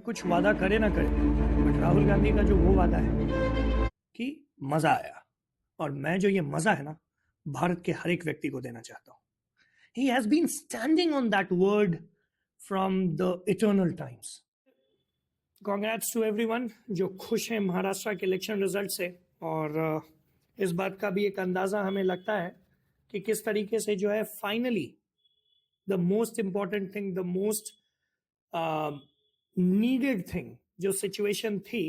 कुछ वादा करे ना करे, बट राहुल गांधी का जो वो वादा है कि मजा आया, और मैं जो ये मजा है ना भारत के हर एक व्यक्ति को देना चाहता हूँ. He has been standing on that word from the eternal times. Congrats to everyone जो खुश है महाराष्ट्र के इलेक्शन रिजल्ट से. और इस बात का भी एक अंदाजा हमें लगता है कि किस तरीके से जो है finally the most important thing, the most needed thing जो सिचुएशन थी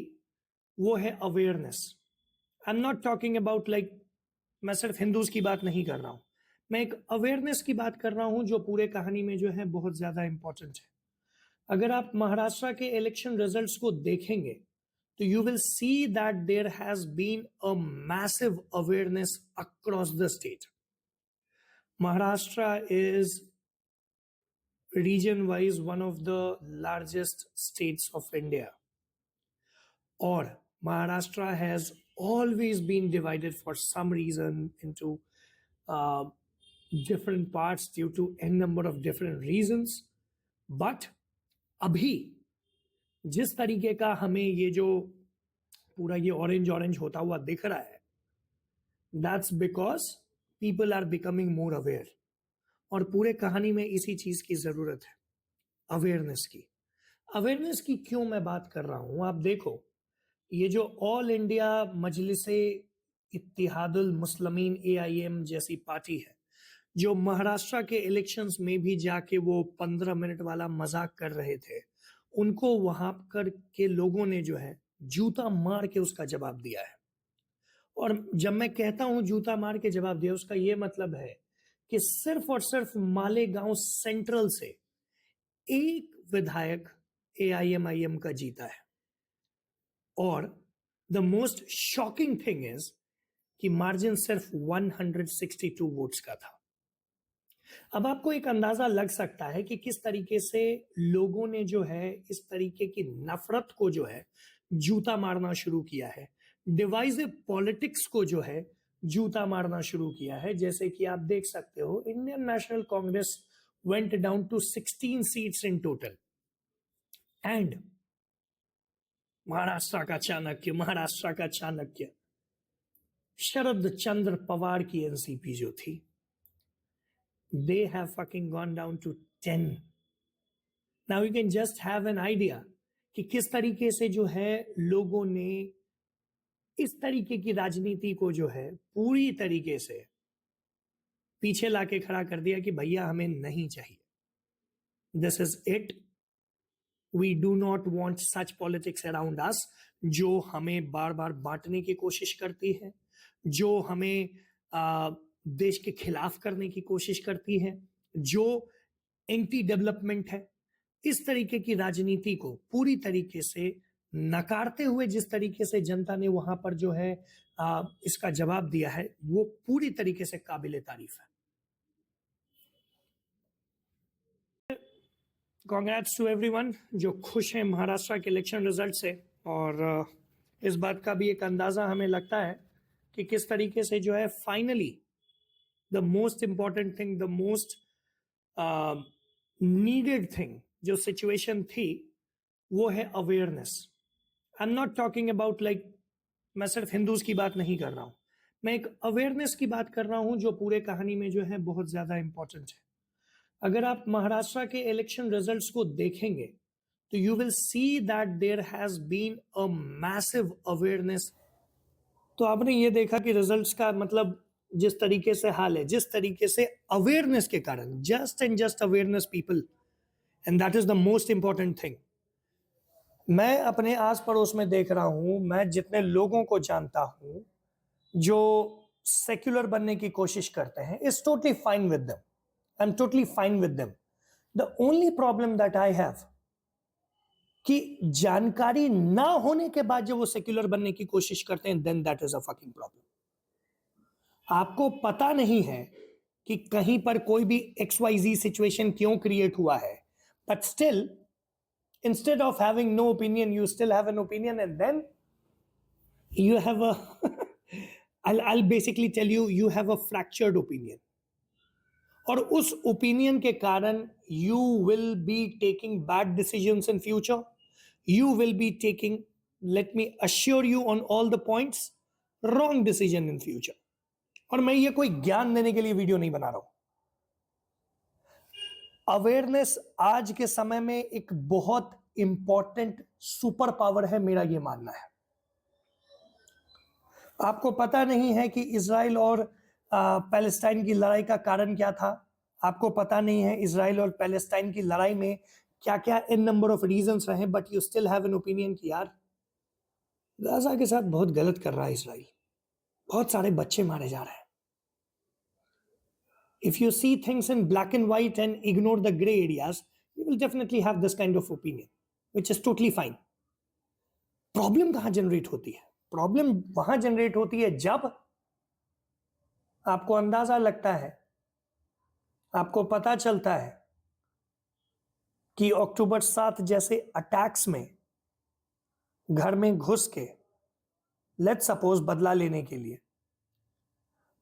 वो है awareness. I am not talking about like, मैं सिर्फ हिंदूज की बात नहीं कर रहा हूं, मैं एक अवेयरनेस की बात कर रहा हूं जो पूरे कहानी में जो है बहुत ज्यादा इंपॉर्टेंट है. अगर आप महाराष्ट्र के इलेक्शन रिजल्ट्स को देखेंगे तो you will see that there has been a massive awareness across the state. Maharashtra is region wise one of the largest states of India, or Maharashtra has always been divided for some reason into uh, different parts due to n number of different reasons. But अभी जिस तरीके का हमें ये जो पूरा ये orange orange होता हुआ दिख रहा है, that's because people are becoming more aware. और पूरे कहानी में इसी चीज की जरूरत है, अवेयरनेस की. अवेयरनेस की क्यों मैं बात कर रहा हूं, आप देखो ये जो ऑल इंडिया मजलिसे इत्तिहादुल मुस्लिमीन AIM जैसी पार्टी है, जो महाराष्ट्र के इलेक्शंस में भी जाके वो 15 मिनट वाला मजाक कर रहे थे, उनको वहां कर के लोगों ने जो है जूता मार के उसका जवाब दिया है. और जब मैं कहता हूं जूता मार के जवाब दिया, उसका यह मतलब है कि सिर्फ और सिर्फ मालेगांव सेंट्रल से एक विधायक AIM का जीता है. और the most shocking thing is कि मार्जिन सिर्फ 162 वोट्स का था. अब आपको एक अंदाजा लग सकता है कि किस तरीके से लोगों ने जो है इस तरीके की नफरत को जो है जूता मारना शुरू किया है, डिवाइसिव पॉलिटिक्स को जो है जूता मारना शुरू किया है. जैसे कि आप देख सकते हो, Indian national Congress went down to 16 seats in total. And Maharashtra का चाणक्य शरद चंद्र पवार की एनसीपी जो थी, they have fucking gone down to 10. Now you can just have an idea कि किस तरीके से जो है लोगों ने इस तरीके की राजनीति को जो है पूरी तरीके से पीछे लाके खड़ा कर दिया कि भैया हमें नहीं चाहिए. This is it. We do not want such politics around us, जो हमें बार बार बांटने की कोशिश करती है, जो हमें देश के खिलाफ करने की कोशिश करती है, जो एंटी डेवलपमेंट है. इस तरीके की राजनीति को पूरी तरीके से नकारते हुए जिस तरीके से जनता ने वहां पर जो है इसका जवाब दिया है, वो पूरी तरीके से काबिले तारीफ है. कांग्रेट्स टू एवरीवन जो खुश है महाराष्ट्र के इलेक्शन रिजल्ट से. और इस बात का भी एक अंदाजा हमें लगता है कि किस तरीके से जो है finally the most important thing, the most needed thing जो सिचुएशन थी वो है awareness. I am not talking about like, मैं सिर्फ हिंदूज की बात नहीं कर रहा हूं, मैं एक अवेयरनेस की बात कर रहा हूं जो पूरे कहानी में जो है बहुत ज्यादा इंपॉर्टेंट है. अगर आप महाराष्ट्र के इलेक्शन रिजल्ट्स को देखेंगे तो you will see that there has been a massive awareness. तो आपने ये देखा कि रिजल्ट्स का मतलब जिस तरीके से हाल है, जिस तरीके से अवेयरनेस के कारण, just and just awareness people, and that is the most important thing. मैं अपने आस पड़ोस में देख रहा हूं, मैं जितने लोगों को जानता हूं जो सेक्युलर बनने की कोशिश करते हैं, it's totally fine with them. I'm totally fine with them. The only problem that I have कि जानकारी ना होने के बाद जब वो सेक्युलर बनने की कोशिश करते हैं, then that is a fucking problem. आपको पता नहीं है कि कहीं पर कोई भी XYZ सिचुएशन क्यों क्रिएट हुआ है, but still instead of having no opinion, you still have an opinion, and then you have a I'll basically tell you, you have a fractured opinion. और उस ओपिनियन के कारण you will be taking bad decisions in future, you will be taking, let me assure you on all the points, wrong decision in future. और मैं ये कोई ज्ञान देने के लिए वीडियो नहीं बना रहा हूं. अवेयरनेस आज के समय में एक बहुत इंपॉर्टेंट सुपर पावर है, मेरा ये मानना है. आपको पता नहीं है कि इजराइल और पैलेस्टाइन की लड़ाई का कारण क्या था. आपको पता नहीं है इजराइल और पैलेस्टाइन की लड़ाई में क्या क्या इन नंबर ऑफ रीजंस रहे, but you still have an opinion कि यार गाजा के साथ बहुत गलत कर रहा है इजराइल, बहुत सारे बच्चे मारे जा रहे हैं. If you see things in black and white and ignore the gray areas, you will definitely have this kind of opinion, which is totally fine. Problem कहां जनरेट होती है? प्रॉब्लम वहां जनरेट होती है जब आपको अंदाजा लगता है, आपको पता चलता है कि अक्टूबर 7 जैसे अटैक्स में घर में घुस के, लेट्स सपोज बदला लेने के लिए,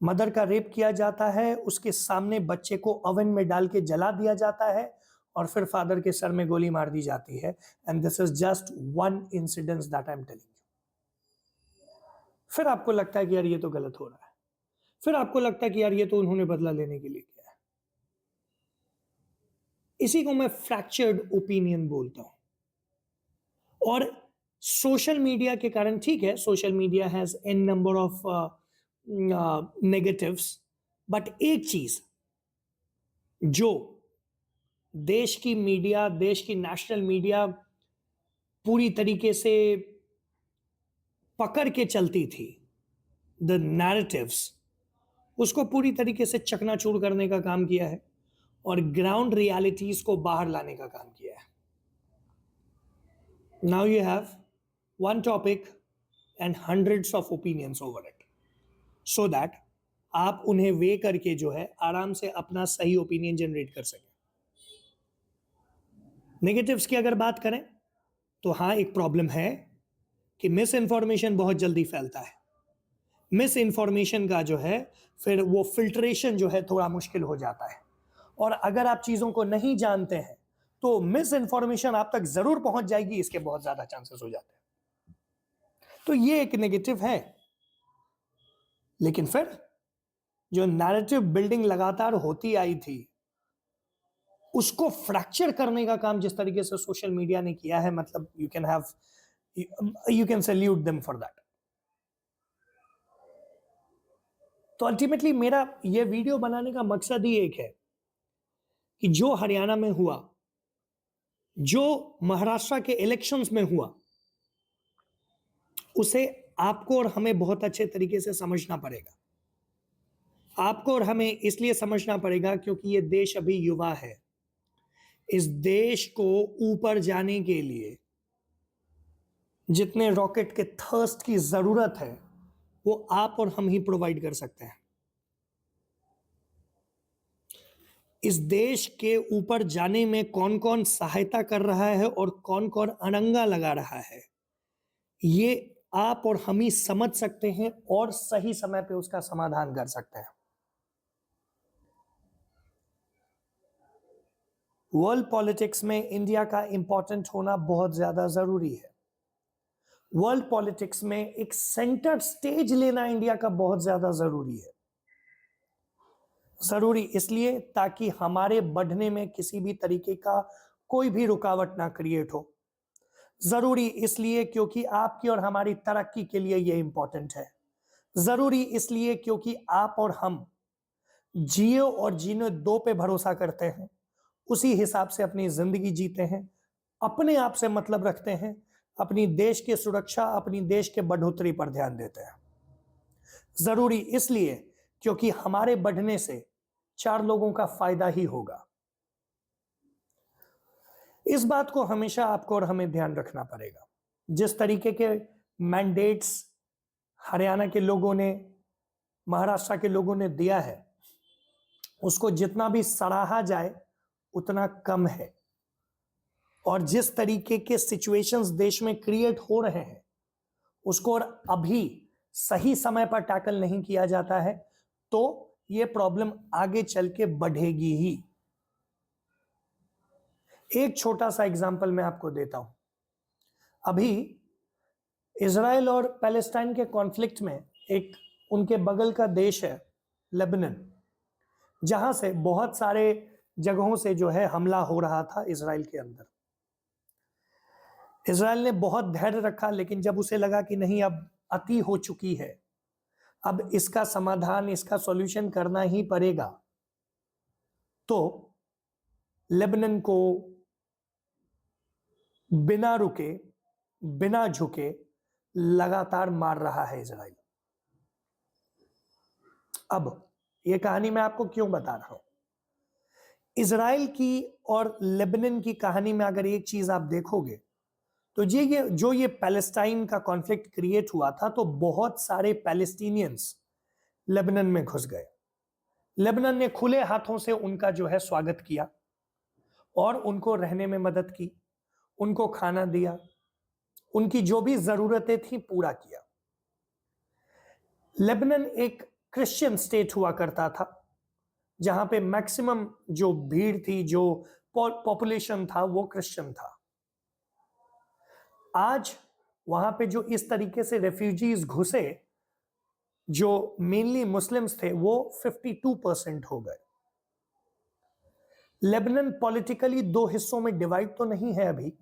मदर का रेप किया जाता है, उसके सामने बच्चे को ओवन में डाल के जला दिया जाता है और फिर फादर के सर में गोली मार दी जाती है. And this is just one incident that I am telling you. फिर आपको लगता है कि यार ये तो गलत हो रहा है, फिर आपको लगता है कि यार ये तो उन्होंने बदला लेने के लिए किया है. इसी को मैं फ्रैक्चर्ड ओपिनियन बोलता हूं. और सोशल मीडिया के कारण, ठीक है, social media has an number of negatives, but एक चीज जो देश की मीडिया, देश की नेशनल मीडिया पूरी तरीके से पकड़ के चलती थी, द नैरेटिव्स, उसको पूरी तरीके से चकनाचूर करने का काम किया है और ग्राउंड रियलिटीज को बाहर लाने का काम किया है. Now you have one topic and hundreds of opinions over it, so that आप उन्हें वे करके जो है आराम से अपना सही ओपिनियन जनरेट कर सकें. नेगेटिव्स की अगर बात करें तो हाँ, एक प्रॉब्लम है कि मिस इंफॉर्मेशन बहुत जल्दी फैलता है. मिस इंफॉर्मेशन का जो है फिर वो फिल्ट्रेशन जो है थोड़ा मुश्किल हो जाता है. और अगर आप चीजों को नहीं जानते हैं तो मिस इंफॉर्मेशन आप तक जरूर पहुंच जाएगी, इसके बहुत ज्यादा चांसेस हो जाते हैं. तो ये एक नेगेटिव है. लेकिन फिर जो नैरेटिव बिल्डिंग लगातार होती आई थी, उसको फ्रैक्चर करने का काम जिस तरीके से सोशल मीडिया ने किया है, मतलब you can salute them for that. तो अल्टीमेटली मेरा ये वीडियो बनाने का मकसद ही एक है कि जो हरियाणा में हुआ, जो महाराष्ट्र के इलेक्शंस में हुआ, उसे आपको और हमें बहुत अच्छे तरीके से समझना पड़ेगा. आपको और हमें इसलिए समझना पड़ेगा क्योंकि ये देश अभी युवा है. इस देश को ऊपर जाने के लिए जितने रॉकेट के थर्स्ट की जरूरत है वो आप और हम ही प्रोवाइड कर सकते हैं. इस देश के ऊपर जाने में कौन कौन सहायता कर रहा है और कौन कौन अड़ंगा लगा रहा है, ये आप और हम ही समझ सकते हैं और सही समय पे उसका समाधान कर सकते हैं. वर्ल्ड पॉलिटिक्स में इंडिया का इंपॉर्टेंट होना बहुत ज्यादा जरूरी है. वर्ल्ड पॉलिटिक्स में एक सेंटर स्टेज लेना इंडिया का बहुत ज्यादा जरूरी है. जरूरी इसलिए ताकि हमारे बढ़ने में किसी भी तरीके का कोई भी रुकावट ना क्रिएट हो. जरूरी इसलिए क्योंकि आपकी और हमारी तरक्की के लिए यह इंपॉर्टेंट है. जरूरी इसलिए क्योंकि आप और हम जियो और जीने दो पे भरोसा करते हैं, उसी हिसाब से अपनी जिंदगी जीते हैं, अपने आप से मतलब रखते हैं, अपनी देश की सुरक्षा, अपनी देश के बढ़ोतरी पर ध्यान देते हैं. जरूरी इसलिए क्योंकि हमारे बढ़ने से 4 लोगों का फायदा ही होगा. इस बात को हमेशा आपको और हमें ध्यान रखना पड़ेगा. जिस तरीके के मैंडेट्स हरियाणा के लोगों ने, महाराष्ट्र के लोगों ने दिया है, उसको जितना भी सराहा जाए उतना कम है. और जिस तरीके के सिचुएशंस देश में क्रिएट हो रहे हैं, उसको और अभी सही समय पर टैकल नहीं किया जाता है तो ये प्रॉब्लम आगे चल के बढ़ेगी ही. एक छोटा सा एग्जांपल मैं आपको देता हूं. अभी इजराइल और पैलेस्टाइन के कॉन्फ्लिक्ट में एक उनके बगल का देश है लेबनान, जहां से बहुत सारे जगहों से जो है हमला हो रहा था इजराइल के अंदर। इजराइल ने बहुत धैर्य रखा, लेकिन जब उसे लगा कि नहीं अब अति हो चुकी है, अब इसका समाधान, इसका सॉल्यूशन करना ही पड़ेगा, तो लेबनान को बिना रुके, बिना झुके लगातार मार रहा है इजराइल। अब यह कहानी मैं आपको क्यों बता रहा हूं? इजराइल की और लेबनान की कहानी में अगर एक चीज आप देखोगे तो ये पैलेस्टाइन का कॉन्फ्लिक्ट क्रिएट हुआ था, तो बहुत सारे पैलेस्टीनियंस लेबनान में घुस गए। लेबनान ने खुले हाथों से उनका जो है स्वागत किया और उनको रहने में मदद की, उनको खाना दिया, उनकी जो भी जरूरतें थी पूरा किया। लेबनान एक क्रिश्चियन स्टेट हुआ करता था, जहां पे मैक्सिमम जो भीड़ थी, जो पॉपुलेशन था, वो क्रिश्चियन था। आज वहां पे जो इस तरीके से रेफ्यूजीज घुसे, जो मेनली मुस्लिम्स थे, वो 52% हो गए। लेबनान पॉलिटिकली दो हिस्सों में डिवाइड तो नहीं है अभी,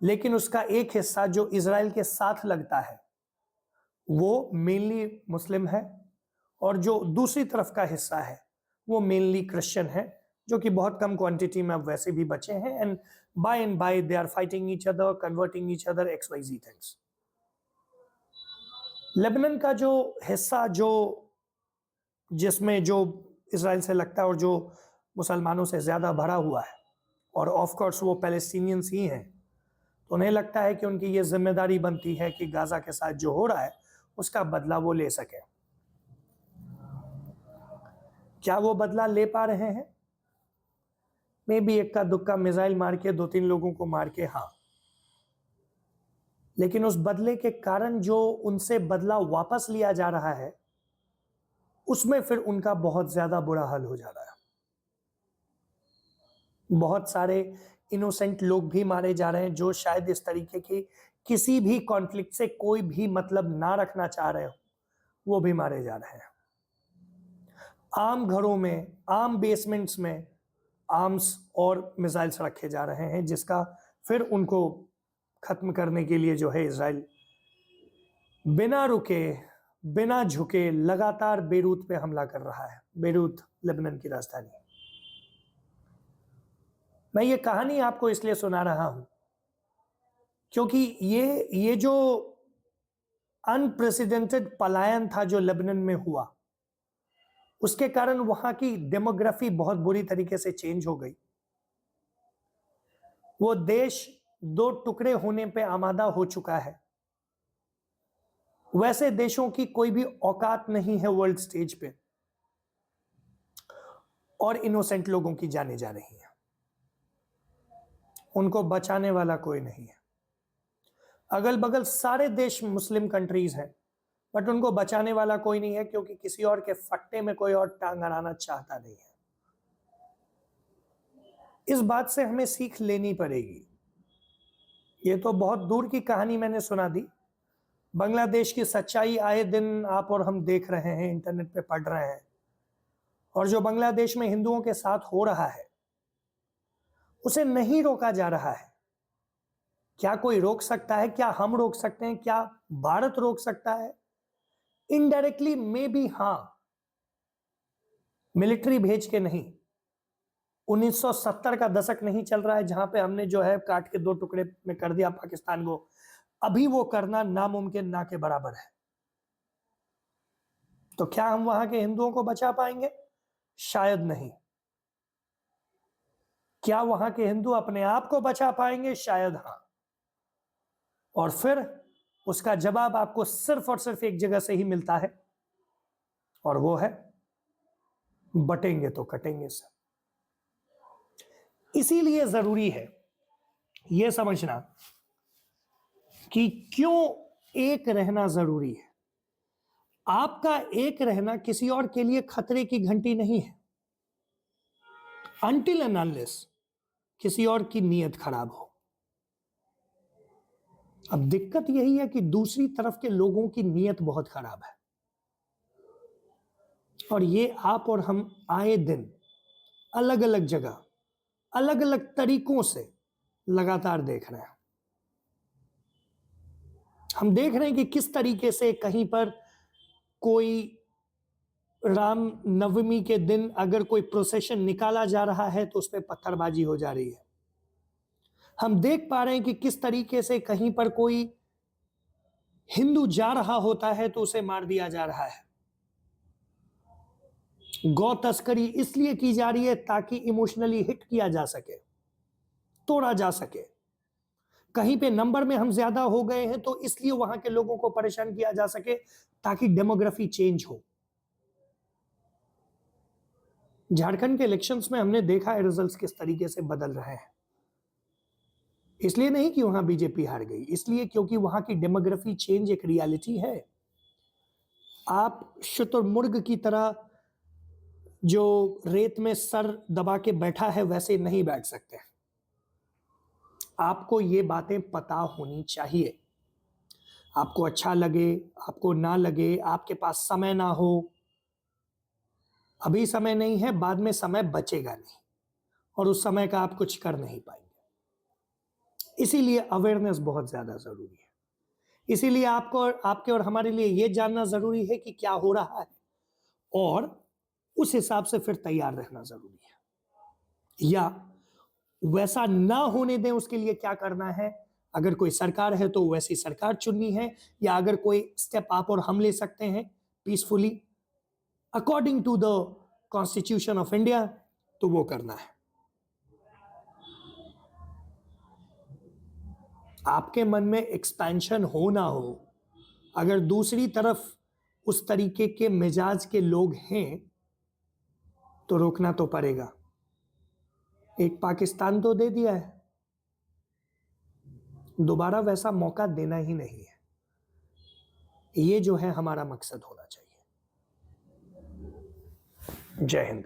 लेकिन उसका एक हिस्सा जो इजराइल के साथ लगता है वो मेनली मुस्लिम है, और जो दूसरी तरफ का हिस्सा है वो मेनली क्रिश्चियन है, जो कि बहुत कम क्वांटिटी में अब वैसे भी बचे हैं। And by they are fighting each other, converting each other, XYZ things. Lebanon का जो हिस्सा जो जिसमें जो इजराइल से लगता है और जो मुसलमानों से ज्यादा भरा हुआ है, और ऑफ कोर्स वो पैलेस्टीनियंस ही हैं, तो उन्हें लगता है कि उनकी ये जिम्मेदारी बनती है कि गाजा के साथ जो हो रहा है उसका बदला वो ले सके। क्या वो बदला ले पा रहे हैं? मे बी इक्का दुक्का मिसाइल मार के 2-3 लोगों को मार के, हाँ, लेकिन उस बदले के कारण जो उनसे बदला वापस लिया जा रहा है, उसमें फिर उनका बहुत ज्यादा बुरा हाल हो जा रहा है। बहुत सारे इनोसेंट लोग भी मारे जा रहे हैं, जो शायद इस तरीके की किसी भी कॉन्फ्लिक्ट से कोई भी मतलब ना रखना चाह रहे हो, वो भी मारे जा रहे हैं। आम घरों में, आम बेसमेंट्स में आर्म्स और मिसाइल्स रखे जा रहे हैं, जिसका फिर उनको खत्म करने के लिए जो है इजराइल बिना रुके, बिना झुके लगातार बेरूत पे हमला कर रहा है। बेरूत लेबनान की राजधानी। मैं ये कहानी आपको इसलिए सुना रहा हूं क्योंकि ये जो अनप्रेसिडेंटेड पलायन था जो लेबनान में हुआ, उसके कारण वहां की डेमोग्राफी बहुत बुरी तरीके से चेंज हो गई। वो देश दो टुकड़े होने पे आमादा हो चुका है। वैसे देशों की कोई भी औकात नहीं है वर्ल्ड स्टेज पे, और इनोसेंट लोगों की जाने जा रही है। उनको बचाने वाला कोई नहीं है। अगल बगल सारे देश मुस्लिम कंट्रीज हैं, बट उनको बचाने वाला कोई नहीं है, क्योंकि किसी और के फट्टे में कोई और टांग अड़ाना चाहता नहीं है। इस बात से हमें सीख लेनी पड़ेगी। ये तो बहुत दूर की कहानी मैंने सुना दी। बांग्लादेश की सच्चाई आए दिन आप और हम देख रहे हैं, इंटरनेट पे पढ़ रहे हैं, और जो बांग्लादेश में हिंदुओं के साथ हो रहा है उसे नहीं रोका जा रहा है। क्या कोई रोक सकता है? क्या हम रोक सकते हैं? क्या भारत रोक सकता है? इनडायरेक्टली मे बी, हां, मिलिट्री भेज के नहीं। 1970 का दशक नहीं चल रहा है जहां पे हमने जो है काट के दो टुकड़े में कर दिया पाकिस्तान को। अभी वो करना नामुमकिन, ना के बराबर है। तो क्या हम वहां के हिंदुओं को बचा पाएंगे? शायद नहीं। क्या वहां के हिंदू अपने आप को बचा पाएंगे? शायद हां। और फिर उसका जवाब आपको सिर्फ और सिर्फ एक जगह से ही मिलता है, और वो है बटेंगे तो कटेंगे से। इसीलिए जरूरी है यह समझना कि क्यों एक रहना जरूरी है। आपका एक रहना किसी और के लिए खतरे की घंटी नहीं है, अनटिल एंड अनलेस किसी और की नीयत खराब हो। अब दिक्कत यही है कि दूसरी तरफ के लोगों की नीयत बहुत खराब है, और ये आप और हम आए दिन अलग अलग जगह अलग अलग तरीकों से लगातार देख रहे हैं। हम देख रहे हैं कि किस तरीके से कहीं पर कोई राम नवमी के दिन अगर कोई प्रोसेशन निकाला जा रहा है तो उस पर पत्थरबाजी हो जा रही है। हम देख पा रहे हैं कि किस तरीके से कहीं पर कोई हिंदू जा रहा होता है तो उसे मार दिया जा रहा है। गौ तस्करी इसलिए की जा रही है ताकि इमोशनली हिट किया जा सके, तोड़ा जा सके। कहीं पे नंबर में हम ज्यादा हो गए हैं तो इसलिए वहां के लोगों को परेशान किया जा सके ताकि डेमोग्राफी चेंज हो। झारखंड के इलेक्शंस में हमने देखा है रिजल्ट्स किस तरीके से बदल रहे हैं। इसलिए नहीं कि वहां बीजेपी हार गई, इसलिए क्योंकि वहां की डेमोग्राफी चेंज एक रियलिटी है। आप शुतुरमुर्ग की तरह जो रेत में सर दबा के बैठा है वैसे नहीं बैठ सकते। आपको ये बातें पता होनी चाहिए। आपको अच्छा लगे, आपको ना लगे, आपके पास समय ना हो, अभी समय नहीं है, बाद में समय बचेगा नहीं, और उस समय का आप कुछ कर नहीं पाएंगे। इसीलिए अवेयरनेस बहुत ज्यादा जरूरी है। इसीलिए आपको, आपके और हमारे लिए यह जानना जरूरी है कि क्या हो रहा है, और उस हिसाब से फिर तैयार रहना जरूरी है। या वैसा ना होने दें, उसके लिए क्या करना है। अगर कोई सरकार है तो वैसी सरकार चुननी है, या अगर कोई स्टेप आप और हम ले सकते हैं peacefully according to the constitution of India, तो वो करना है। आपके मन में एक्सपेंशन हो ना हो, अगर दूसरी तरफ उस तरीके के मिजाज के लोग हैं तो रोकना तो पड़ेगा। एक पाकिस्तान तो दे दिया है, दोबारा वैसा मौका देना ही नहीं है। ये जो है हमारा मकसद होना चाहिए। जय हिंद।